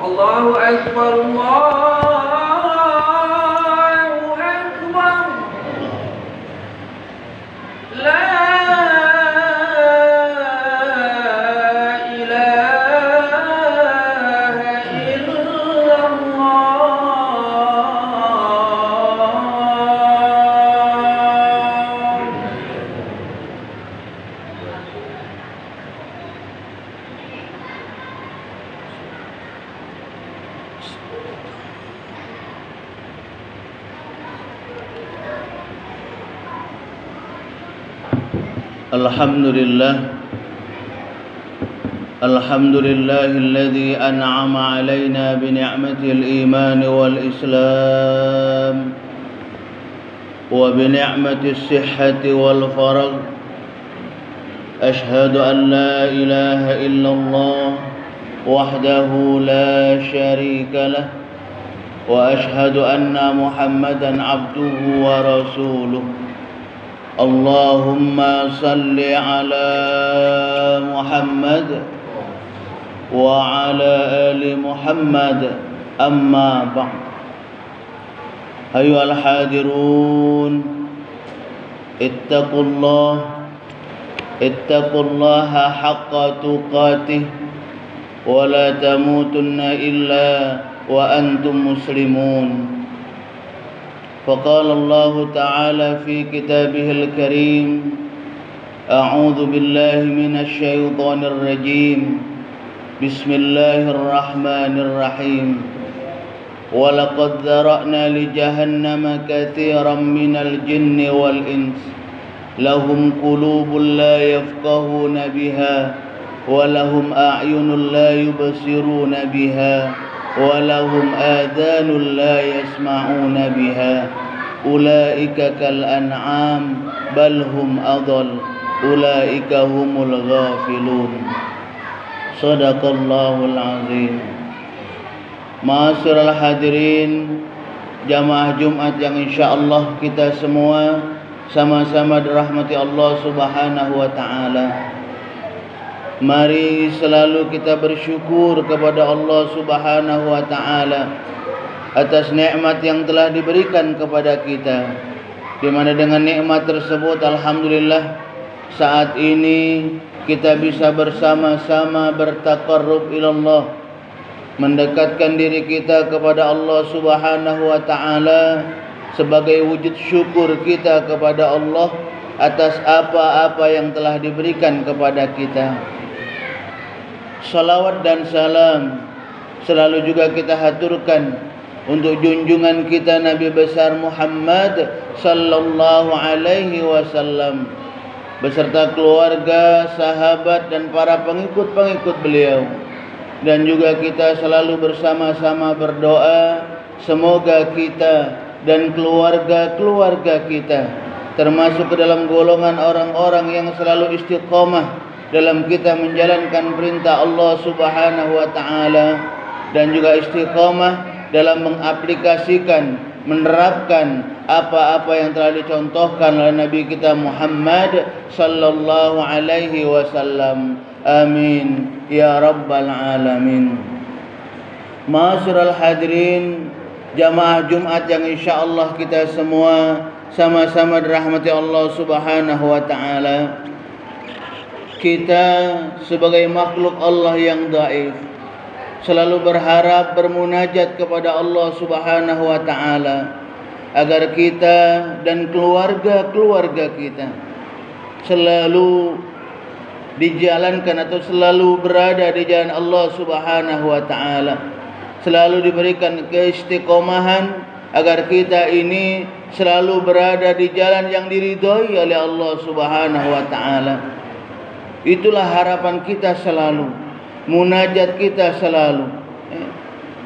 Allahu Akbar, Allahu Akbar. La الحمد لله الذي أنعم علينا بنعمة الإيمان والإسلام وبنعمة الصحة والفرج. أشهد أن لا إله إلا الله وحده لا شريك له وأشهد أن محمدا عبده ورسوله. اللهم صل على محمد وعلى آل محمد. أما بعد. أيها الحاضرون، اتقوا الله حق تقاته ولا تموتن إلا وأنتم مسلمون. فقال الله تعالى في كتابه الكريم: أعوذ بالله من الشيطان الرجيم. بسم الله الرحمن الرحيم. ولقد ذرأنا لجهنم كثيرا من الجن والإنس لهم قلوب لا يفقهون بها ولهم أعين لا يبصرون بها ولهم آذان لا يسمعون بها أولئك كالأنعام بل هم أضل أولئك هم الغافلون. Sadaqallahul azim. Ma'asyiral hadirin, jamaah Jumat yang insyaallah kita semua sama-sama dirahmati Allah Subhanahu wa taala. Mari selalu kita bersyukur kepada Allah Subhanahu wa taala atas nikmat yang telah diberikan kepada kita, di mana dengan nikmat tersebut alhamdulillah saat ini kita bisa bersama-sama bertaqarrub ilallah, mendekatkan diri kita kepada Allah Subhanahu wa taala sebagai wujud syukur kita kepada Allah atas apa-apa yang telah diberikan kepada kita. Salawat dan salam selalu juga kita haturkan untuk junjungan kita Nabi besar Muhammad sallallahu alaihi wasallam beserta keluarga, sahabat dan para pengikut-pengikut beliau. Dan juga kita selalu bersama-sama berdoa semoga kita dan keluarga-keluarga kita termasuk ke dalam golongan orang-orang yang selalu istiqamah dalam kita menjalankan perintah Allah Subhanahu wa taala dan juga istiqamah dalam mengaplikasikan, menerapkan apa-apa yang telah dicontohkan oleh Nabi kita Muhammad sallallahu alaihi wasallam. Amin ya rabbal alamin. Ma'asyiral hadirin, jamaah Jumat yang insyaallah kita semua sama-sama dirahmati Allah Subhanahu wa taala. Kita sebagai makhluk Allah yang dhaif selalu berharap bermunajat kepada Allah Subhanahu wa taala agar kita dan keluarga-keluarga kita selalu dijalankan atau selalu berada di jalan Allah Subhanahu wa taala, selalu diberikan keistiqomahan agar kita ini selalu berada di jalan yang diridhai oleh Allah Subhanahu wa taala. Itulah harapan kita selalu, munajat kita selalu.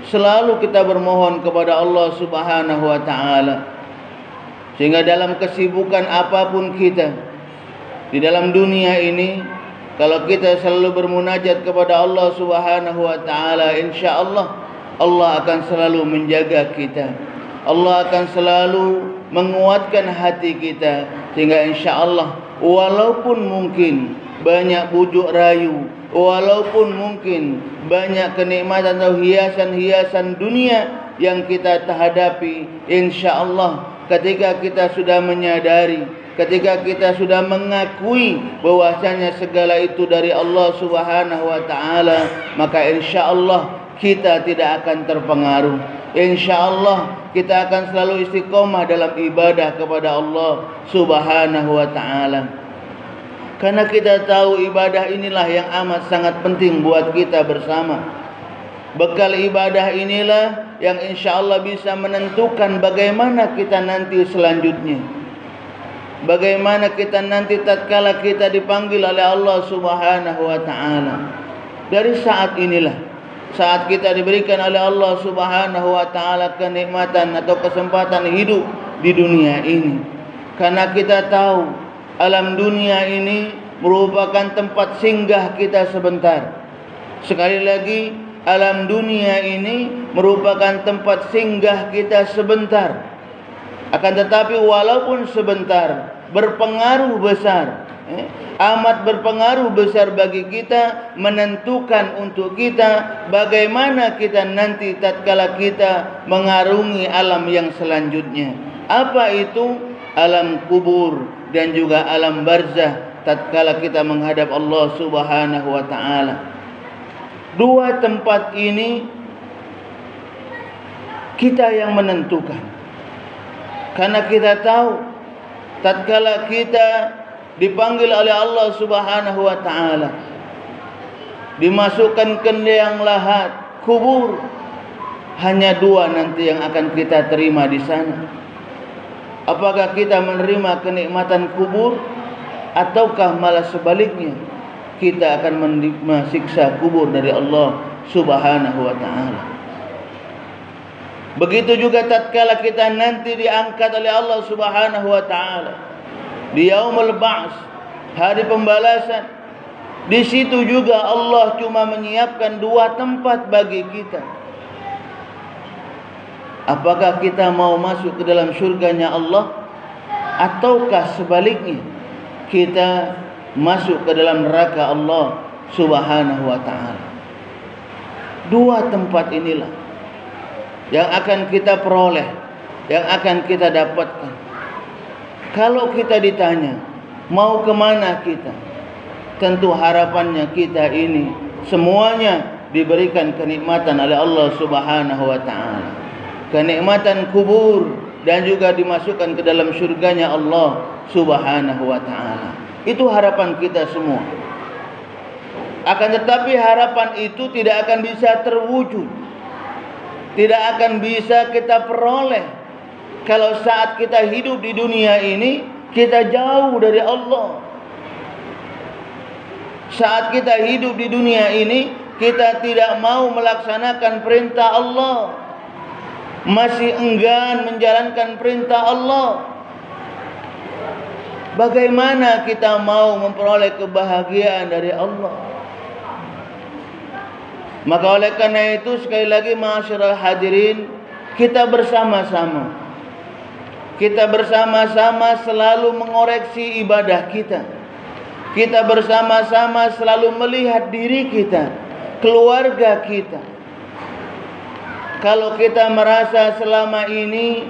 Selalu kita bermohon kepada Allah Subhanahu wa taala, sehingga dalam kesibukan apapun kita di dalam dunia ini, kalau kita selalu bermunajat kepada Allah Subhanahu wa taala, insyaallah Allah akan selalu menjaga kita. Allah akan selalu menguatkan hati kita, sehingga insyaallah walaupun mungkin banyak bujuk rayu, walaupun mungkin banyak kenikmatan atau hiasan-hiasan dunia yang kita hadapi, insya-Allah ketika kita sudah menyadari, ketika kita sudah mengakui bahwasanya segala itu dari Allah Subhanahu wa taala, maka insya-Allah kita tidak akan terpengaruh. InsyaAllah kita akan selalu istiqomah dalam ibadah kepada Allah Subhanahu wa ta'ala. Karena kita tahu ibadah inilah yang amat sangat penting buat kita bersama. Bekal ibadah inilah yang insyaAllah bisa menentukan bagaimana kita nanti selanjutnya. Bagaimana kita nanti tatkala kita dipanggil oleh Allah Subhanahu wa ta'ala. Dari saat inilah, saat kita diberikan oleh Allah Subhanahu wa taala kenikmatan atau kesempatan hidup di dunia ini. Karena kita tahu alam dunia ini merupakan tempat singgah kita sebentar. Sekali lagi, alam dunia ini merupakan tempat singgah kita sebentar. Akan tetapi walaupun sebentar, berpengaruh besar, amat berpengaruh besar bagi kita, menentukan untuk kita bagaimana kita nanti tatkala kita mengarungi alam yang selanjutnya. Apa itu? Alam kubur dan juga alam barzah tatkala kita menghadap Allah Subhanahu wa taala. Dua tempat ini kita yang menentukan. Karena kita tahu tatkala kita dipanggil oleh Allah Subhanahu wa taala, dimasukkan ke liang lahat kubur, hanya dua nanti yang akan kita terima di sana. Apakah kita menerima kenikmatan kubur, ataukah malah sebaliknya kita akan menerima siksa kubur dari Allah Subhanahu wa taala. Begitu juga tatkala kita nanti diangkat oleh Allah Subhanahu wa taala di yaumul ba'ts, hari pembalasan. Di situ juga Allah cuma menyiapkan dua tempat bagi kita. Apakah kita mau masuk ke dalam surganya Allah, ataukah sebaliknya kita masuk ke dalam neraka Allah Subhanahu wa taala. Dua tempat inilah yang akan kita peroleh, yang akan kita dapatkan. Kalau kita ditanya mau kemana kita, tentu harapannya kita ini semuanya diberikan kenikmatan oleh Allah Subhanahu wa taala. Kenikmatan kubur dan juga dimasukkan ke dalam surganya Allah Subhanahu wa taala. Itu harapan kita semua. Akan tetapi harapan itu tidak akan bisa terwujud, tidak akan bisa kita peroleh kalau saat kita hidup di dunia ini kita jauh dari Allah. Saat kita hidup di dunia ini kita tidak mau melaksanakan perintah Allah, masih enggan menjalankan perintah Allah. Bagaimana kita mau memperoleh kebahagiaan dari Allah? Maka oleh karena itu sekali lagi ma'asyiral hadirin, kita bersama-sama selalu mengoreksi ibadah kita. Kita bersama-sama selalu melihat diri kita, keluarga kita. Kalau kita merasa selama ini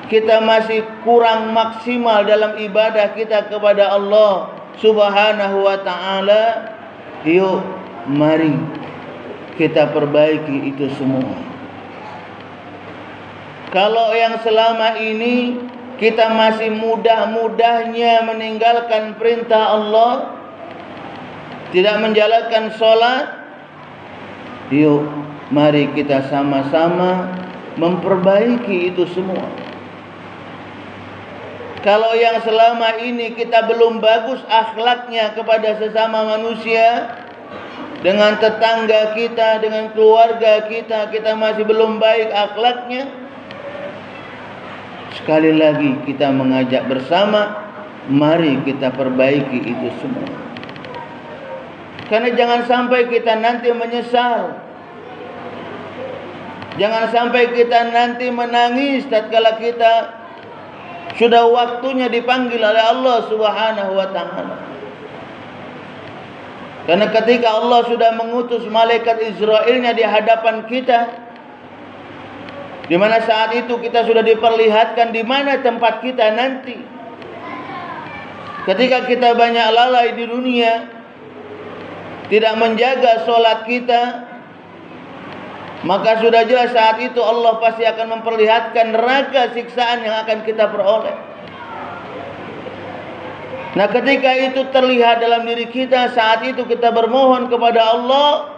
kita masih kurang maksimal dalam ibadah kita kepada Allah Subhanahu wa taala, yuk mari kita perbaiki itu semua. Kalau yang selama ini kita masih mudah-mudahnya meninggalkan perintah Allah, tidak menjalankan sholat, yuk mari kita sama-sama memperbaiki itu semua. Kalau yang selama ini kita belum bagus akhlaknya kepada sesama manusia, dengan tetangga kita, dengan keluarga kita, kita masih belum baik akhlaknya, sekali lagi kita mengajak bersama, mari kita perbaiki itu semua. Karena jangan sampai kita nanti menyesal, jangan sampai kita nanti menangis tatkala kita sudah waktunya dipanggil oleh Allah Subhanahu wa taala. Karena ketika Allah sudah mengutus malaikat Israilnya di hadapan kita, di mana saat itu kita sudah diperlihatkan di mana tempat kita nanti. Ketika kita banyak lalai di dunia, tidak menjaga solat kita, maka sudah jelas saat itu Allah pasti akan memperlihatkan neraka siksaan yang akan kita peroleh. Nah, ketika itu terlihat dalam diri kita, saat itu kita bermohon kepada Allah,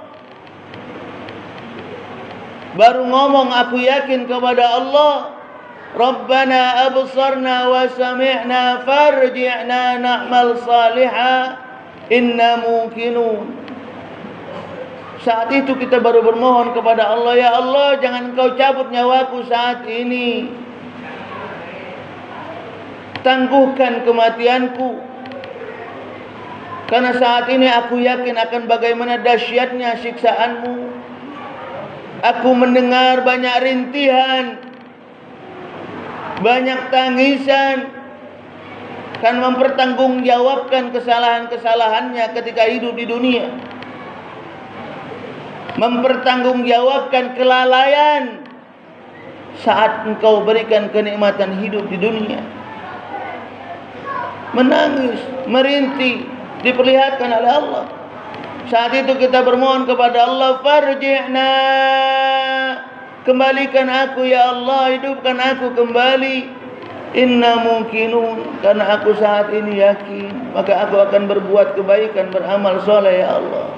baru ngomong aku yakin kepada Allah, Rabbana absarna wa sami'na farji'na na'mal salihah inna muqinun. Saat itu kita baru bermohon kepada Allah, ya Allah, jangan Engkau cabut nyawaku saat ini. Tangguhkan kematianku. Karena saat ini aku yakin akan bagaimana dahsyatnya siksaanmu. Aku mendengar banyak rintihan, banyak tangisan, kan mempertanggungjawabkan kesalahan-kesalahannya ketika hidup di dunia. Mempertanggungjawabkan kelalaian saat engkau berikan kenikmatan hidup di dunia. Menangis, merintih, diperlihatkan oleh Allah. Saat itu kita bermohon kepada Allah, farji'na, kembalikan aku ya Allah, hidupkan aku kembali. Inna muqinun, karena aku saat ini yakin, maka aku akan berbuat kebaikan, beramal soleh ya Allah.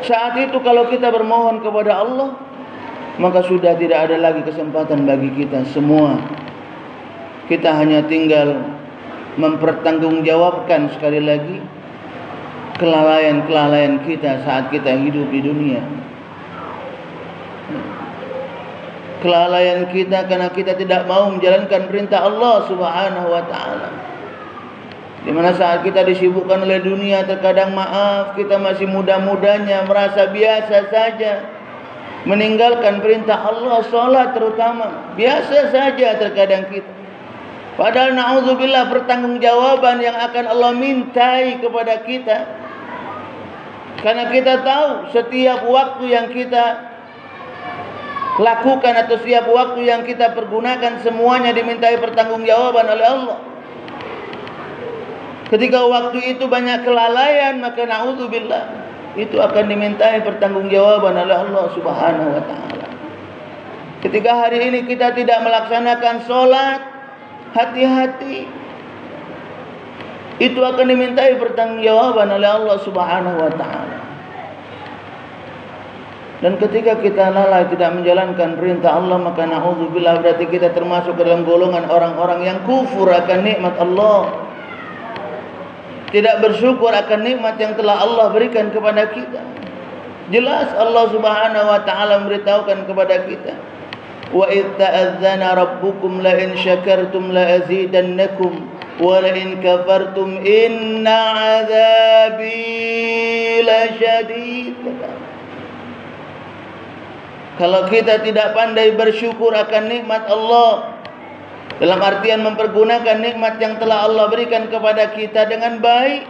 Saat itu kalau kita bermohon kepada Allah, maka sudah tidak ada lagi kesempatan bagi kita semua. Kita hanya tinggal mempertanggungjawabkan sekali lagi kelalaian-kelalaian kita saat kita hidup di dunia. Kelalaian kita karena kita tidak mau menjalankan perintah Allah Subhanahu wa taala. Di mana saat kita disibukkan oleh dunia, terkadang maaf, kita masih muda-mudanya merasa biasa saja meninggalkan perintah Allah, salat terutama. Biasa saja terkadang kita. Padahal na'udzubillah pertanggungjawaban yang akan Allah mintai kepada kita. Karena kita tahu setiap waktu yang kita lakukan atau setiap waktu yang kita pergunakan semuanya dimintai pertanggungjawaban oleh Allah. Ketika waktu itu banyak kelalaian, maka na'udzubillah itu akan dimintai pertanggungjawaban oleh Allah Subhanahu wa taala. Ketika hari ini kita tidak melaksanakan sholat, hati-hati, itu akan dimintai pertanggungjawaban oleh Allah Subhanahu wa taala. Dan ketika kita lalai tidak menjalankan perintah Allah, maka na'udzubillah berarti kita termasuk dalam golongan orang-orang yang kufur akan nikmat Allah, tidak bersyukur akan nikmat yang telah Allah berikan kepada kita. Jelas Allah Subhanahu wa taala memberitahukan kepada kita, wa idz ta'adzana rabbukum la in syakartum la azidannakum wa la in kafartum inna 'adzabi lasyadid. Kalau kita tidak pandai bersyukur akan nikmat Allah, dalam artian mempergunakan nikmat yang telah Allah berikan kepada kita dengan baik,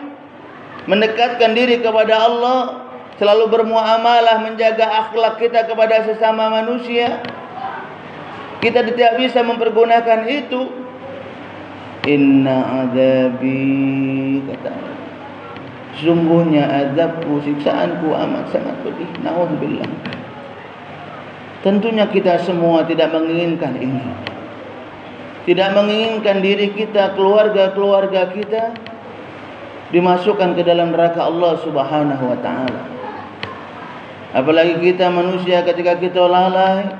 mendekatkan diri kepada Allah, selalu bermuamalah, menjaga akhlak kita kepada sesama manusia, kita tidak bisa mempergunakan itu. Inna azabi, kata Allah, sungguhnya azabku, siksaanku amat sangat pedih. Na'udzubillah. Tentunya kita semua tidak menginginkan ini. Tidak menginginkan diri kita, keluarga-keluarga kita dimasukkan ke dalam neraka Allah Subhanahu wa taala. Apalagi kita manusia, ketika kita lalai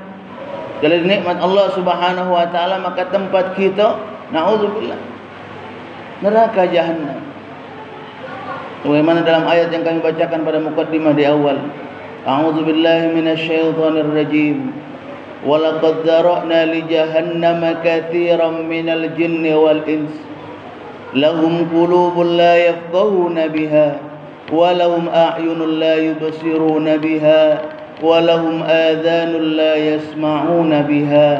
dari nikmat Allah Subhanahu wa taala, maka tempat kita, na'udzubillah, neraka jahanam. Bagaimana dalam ayat yang kami bacakan pada mukaddimah di awal, a'udzubillahi minasyaitonir rajim. وَلَقَدْ ذَرَأْنَا لِجَهَنَّمَ كَثِيرًا مِنَ الْجِنِّ وَالْإِنسِ لَهُمْ قُلُوبٌ لَا يَفْقَهُونَ بِهَا وَلَهُمْ أَعْيُنٌ لَا يُبْصِرُونَ بِهَا وَلَهُمْ آذَانٌ لَا يَسْمَعُونَ بِهَا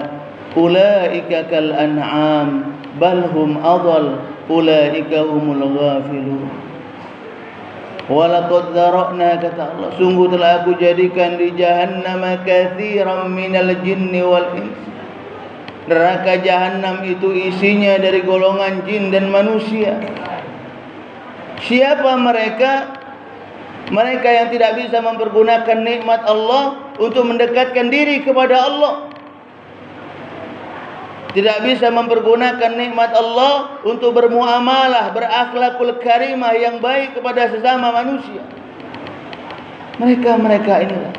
أُولَئِكَ كَالْأَنْعَامِ بَلْ هُمْ أَضَلُّ أُولَئِكَ هُمُ الْغَافِلُونَ. Walaqad dzara'na, kata Allah, sungguh telah aku jadikan di jahannam katsiran minal jinni wal ins. Neraka jahannam itu isinya dari golongan jin dan manusia. Siapa mereka? Mereka yang tidak bisa mempergunakan nikmat Allah untuk mendekatkan diri kepada Allah. Tidak bisa mempergunakan nikmat Allah untuk bermuamalah, berakhlakul karimah yang baik kepada sesama manusia. Mereka inilah.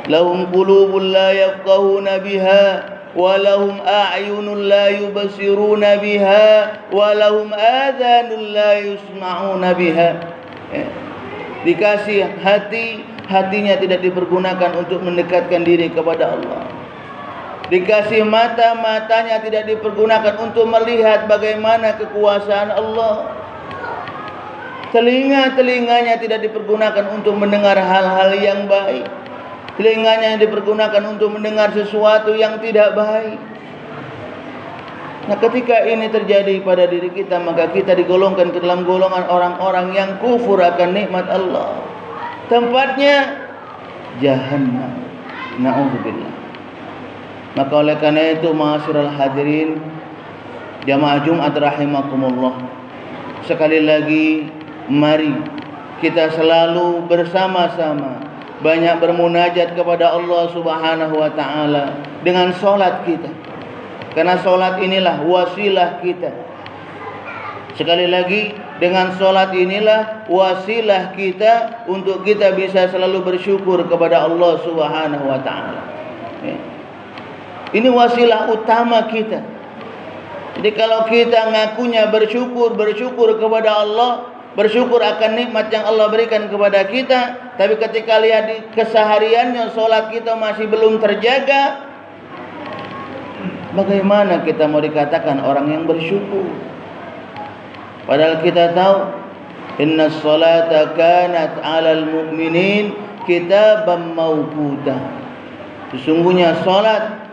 Lahum qulubun la yafqahuna biha wa lahum a'yunun la yubsiruna biha wa lahum adhanun la yusma'una biha. Dikasih hati, hatinya tidak dipergunakan untuk mendekatkan diri kepada Allah. Dikasih mata, matanya tidak dipergunakan untuk melihat bagaimana kekuasaan Allah. Telinga-telinganya tidak dipergunakan untuk mendengar hal-hal yang baik. Telinganya dipergunakan untuk mendengar sesuatu yang tidak baik. Nah, ketika ini terjadi pada diri kita, maka kita digolongkan ke dalam golongan orang-orang yang kufur akan nikmat Allah. Tempatnya jahannam. Na'udzubillah. Maka oleh karena itu, ma'asyiral hadirin jamaah Jumat rahimakumullah, sekali lagi mari kita selalu bersama-sama banyak bermunajat kepada Allah Subhanahu wa taala dengan salat kita. Karena salat inilah wasilah kita. Sekali lagi, dengan salat inilah wasilah kita untuk kita bisa selalu bersyukur kepada Allah Subhanahu wa taala. Ini wasilah utama kita. Jadi kalau kita ngakunya bersyukur kepada Allah, bersyukur akan nikmat yang Allah berikan kepada kita, tapi ketika lihat di kesehariannya salat kita masih belum terjaga, bagaimana kita mau dikatakan orang yang bersyukur? Padahal kita tahu, innas salata kanat 'alal mu'minin kitaban mawquta. Sesungguhnya salat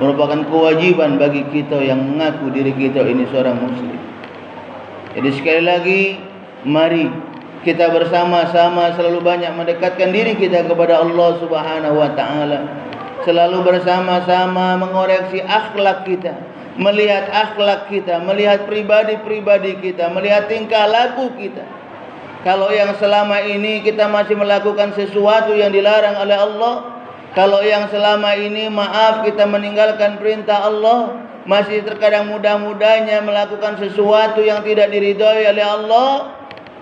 merupakan kewajiban bagi kita yang mengaku diri kita ini seorang muslim. Jadi sekali lagi, mari kita bersama-sama selalu banyak mendekatkan diri kita kepada Allah Subhanahu wa taala. Selalu bersama-sama mengoreksi akhlak kita, melihat akhlak kita, melihat pribadi-pribadi kita, melihat tingkah laku kita. Kalau yang selama ini kita masih melakukan sesuatu yang dilarang oleh Allah, kalau yang selama ini maaf kita meninggalkan perintah Allah, masih terkadang mudah-mudahnya melakukan sesuatu yang tidak diridhai oleh Allah,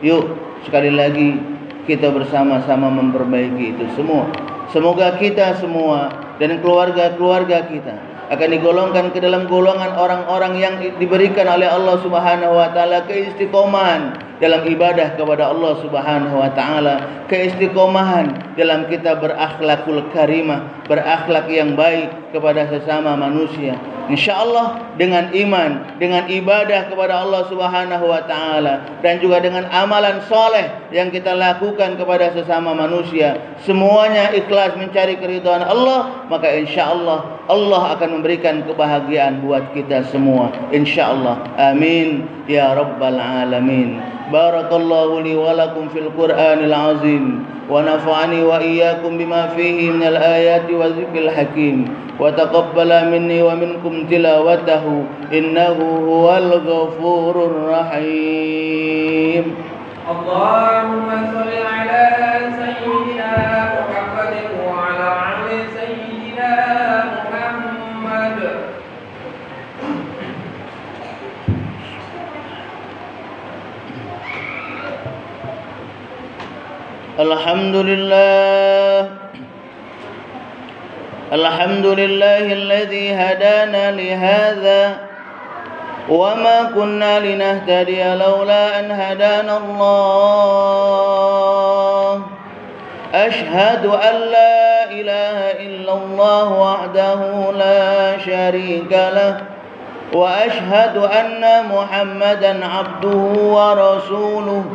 yuk sekali lagi kita bersama-sama memperbaiki itu semua. Semoga kita semua dan keluarga-keluarga kita akan digolongkan ke dalam golongan orang-orang yang diberikan oleh Allah Subhanahu wa taala keistiqomahan dalam ibadah kepada Allah Subhanahu wa taala, keistiqomahan dalam kita berakhlakul karimah, berakhlak yang baik kepada sesama manusia. Insyaallah dengan iman, dengan ibadah kepada Allah Subhanahu wa taala dan juga dengan amalan soleh yang kita lakukan kepada sesama manusia, semuanya ikhlas mencari keridhaan Allah, maka insyaallah Allah akan memberikan kebahagiaan buat kita semua, insyaallah. Amin ya rabbal alamin. Barakallahu li wa lakum fil Qur'anil azim wa nafa'ani wa iyyakum bima fihi minal ayati wa dzikril hakim wa taqabbala minni wa minkum tilawatahu innahu huwal ghafurur rahim. Allahumma shalli ala sayyidina Muhammadin wa ala ali sayyidina Muhammad. Alhamdulillahilladzi hadana li hadza wa ma kunna linahtadiya laula an hadana Allah. Ashhadu an la ilaha illallah wahdahu la syarika lah wa ashhadu anna Muhammadan abduhu wa rasuluh.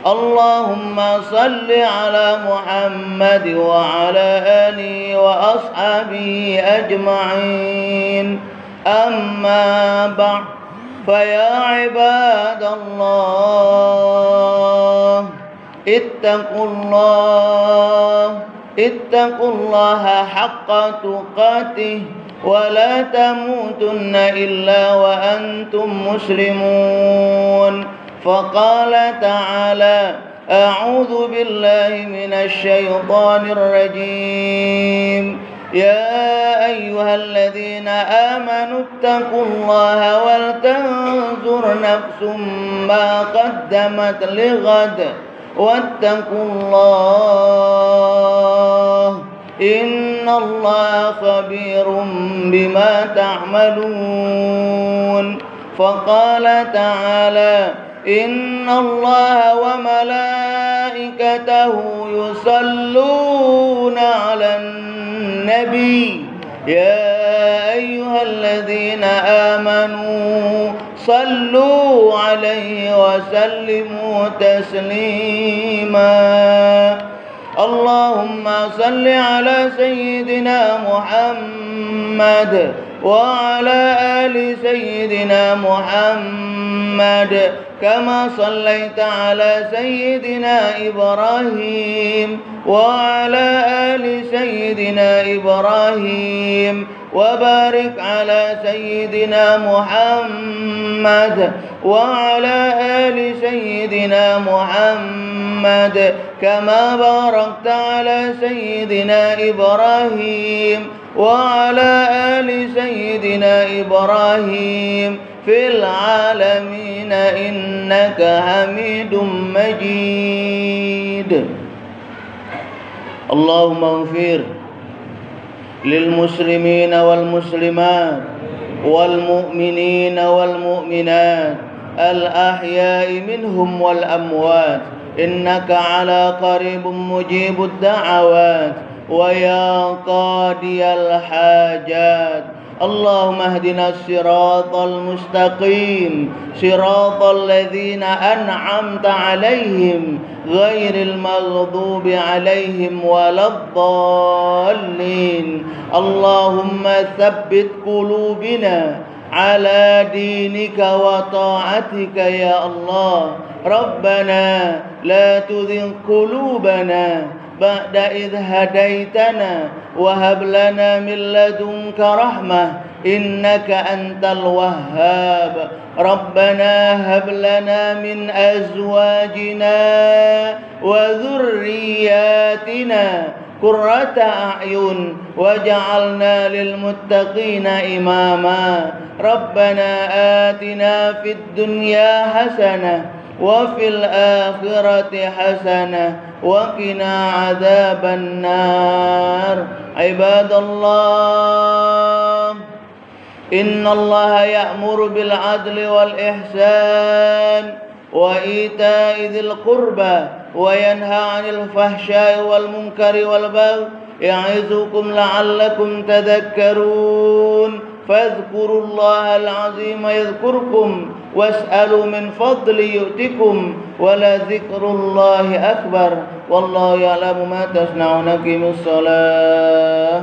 Allahumma salli ala Muhammad wa ala alihi wa ashabihi ajma'in. Amma ba'd, fa ya ibadallah اتقوا الله حق تقاته ولا تموتن إلا وأنتم مسلمون. فقال تعالى: أعوذ بالله من الشيطان الرجيم. يا أيها الذين آمنوا اتقوا الله ولتنظر نفس ما قدمت لغد واتقوا الله إن الله خبير بما تعملون. فقال تعالى: إن الله وملائكته يصلون على النبي يا أيها الذين آمنوا صلوا عليه وسلموا تسليما. اللهم صل على سيدنا محمد وعلى آل سيدنا محمد كما صليت على سيدنا إبراهيم وعلى آل سيدنا إبراهيم وبارك على سيدنا محمد وعلى آل سيدنا محمد كما باركت على سيدنا إبراهيم وعلى آل سيدنا إبراهيم في العالمين إنك حميد مجيد. اللهم اغفر للمسلمين والمسلمات والمؤمنين والمؤمنات الأحياء منهم والأموات إنك على قريب مجيب الدعوات ويا قاضي الحاجات. اللهم اهدنا الصراط المستقيم صراط الذين أنعمت عليهم غير المغضوب عليهم ولا الضالين. اللهم ثبت قلوبنا على دينك وطاعتك يا الله. ربنا لا تزغ قلوبنا بعد إذ هديتنا وهب لنا من لدنك رحمة إنك أنت الوهاب. ربنا هب لنا من أزواجنا وذرياتنا قرة أعين واجعلنا للمتقين إماما. ربنا آتنا في الدنيا حسنة وفي الآخرة حسنة وقنا عذاب النار. عباد الله، إن الله يأمر بالعدل والإحسان وإيتاء ذي القربى وينهى عن الفحشاء والمنكر والبغي يعظكم لعلكم تذكرون. فاذكروا الله العظيم يذكركم واسألوا من فضل يؤتكم ولذكر الله أكبر والله يعلم ما تصنعون. أقيموا الصلاة.